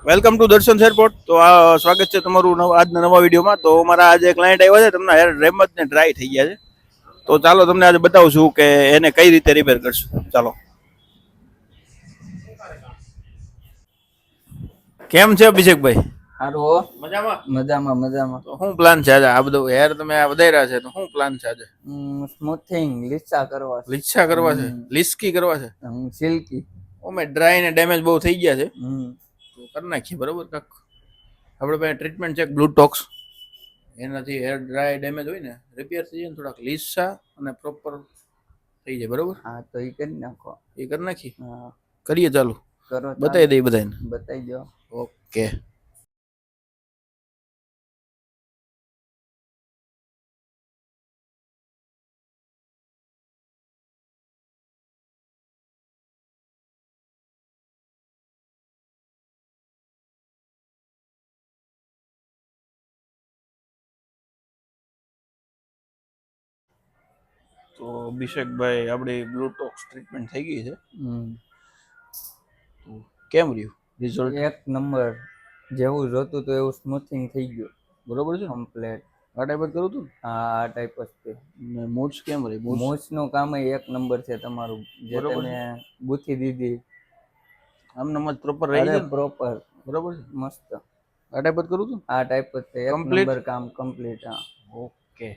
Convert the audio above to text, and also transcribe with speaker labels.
Speaker 1: Welcome to દર્શન airport. તો આ સ્વાગત છે તમારું આજના નવા વિડીયોમાં. તો મારા આજે ક્લાયન્ટ આવ્યા છે, તેમના હેર રેમત ને ડ્રાય થઈ ગયા છે. તો ચાલો તમને આજે બતાવું છું કે એને કઈ રીતે રિપેર કરશું. ચાલો. કેમ છે અભિષેકભાઈ?
Speaker 2: હારું હો.
Speaker 1: મજામાં?
Speaker 2: મજામાં મજામાં.
Speaker 1: તો શું પ્લાન છે આજે? આ બધું હેર તમે આ વધાર્યા છે, તો શું પ્લાન છે આજે?
Speaker 2: સ્મૂથિંગ લીસા કરવા છે.
Speaker 1: લીસા કરવા છે? લીસકી કરવા છે?
Speaker 2: સિલ્કી.
Speaker 1: ઓમે ડ્રાય ને ડેમેજ બહુ થઈ ગયા છે, તો કરી નાખીએ બરોબર. કાક આપણે પાસે ટ્રીટમેન્ટ છે ગ્લુટોક્સ, એનાથી હેર ડ્રાય ડેમેજ હોય ને રિપેર થઈ જાય ને, થોડાક લીસા અને પ્રોપર થઈ જાય બરોબર.
Speaker 2: હા તો એ કરી નાખો.
Speaker 1: એ કરી નાખી.
Speaker 2: હા
Speaker 1: કરીએ ચાલુ.
Speaker 2: કરો.
Speaker 1: બતાવી દઈએ બધાને.
Speaker 2: બતાવી દો.
Speaker 1: ઓકે. તો અભિષેકભાઈ આપણી બ્લુટોક્સ ટ્રીટમેન્ટ થઈ ગઈ છે. તો કેમ રહ્યું રિઝલ્ટ?
Speaker 2: એક નંબર. જેવું જોતું તો એવું સ્મૂથિંગ થઈ ગયું
Speaker 1: બરોબર છે.
Speaker 2: કમ્પ્લેટ.
Speaker 1: આ ટાઈપ જ કરું તું
Speaker 2: હા આ ટાઈપ જ છે.
Speaker 1: ને મૂછ કેમ રહી?
Speaker 2: મૂછનું કામ એક નંબર છે તમારું, જે તમે ગુથી દીધી
Speaker 1: આમ નમ જ પ્રોપર રહી છે
Speaker 2: પ્રોપર.
Speaker 1: બરોબર છે.
Speaker 2: મસ્ત.
Speaker 1: આ ટાઈપ જ કરું તું?
Speaker 2: આ ટાઈપ જ છે. એક
Speaker 1: Complete?
Speaker 2: નંબર કામ કમ્પ્લીટ. હા
Speaker 1: ઓકે.